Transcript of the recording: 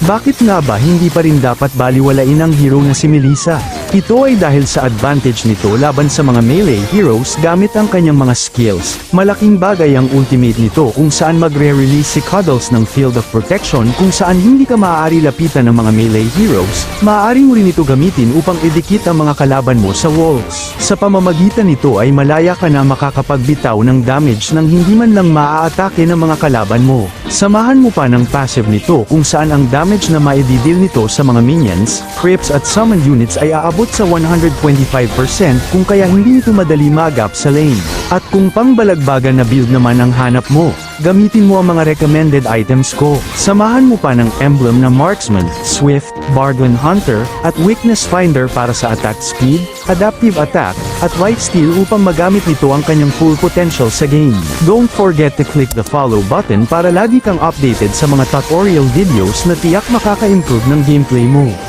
Bakit nga ba hindi pa rin dapat baliwalain ang hero na si Melissa? Ito ay dahil sa advantage nito laban sa mga melee heroes gamit ang kanyang mga skills. Malaking bagay ang ultimate nito kung saan magre-release si Cuddles ng Field of Protection kung saan hindi ka maaari lapitan ng mga melee heroes. Maaari mo rin ito gamitin upang idikit ang mga kalaban mo sa walls. Sa pamamagitan nito ay malaya ka na makakapagbitaw ng damage nang hindi man lang maaatake ng mga kalaban mo. Samahan mo pa ng passive nito kung saan ang damage na maididil nito sa mga minions, creeps at summon units ay aabot sa 125% kung kaya hindi ito madali magap sa lane. At kung pangbalagbagan na build naman ang hanap mo, gamitin mo ang mga recommended items ko. Samahan mo pa ng emblem na Marksman, Swift, Bargain Hunter, at Weakness Finder para sa attack speed, adaptive attack, at lifesteal upang magamit nito ang kanyang full potential sa game. Don't forget to click the follow button para lagi kang updated sa mga tutorial videos na tiyak makaka-improve ng gameplay mo.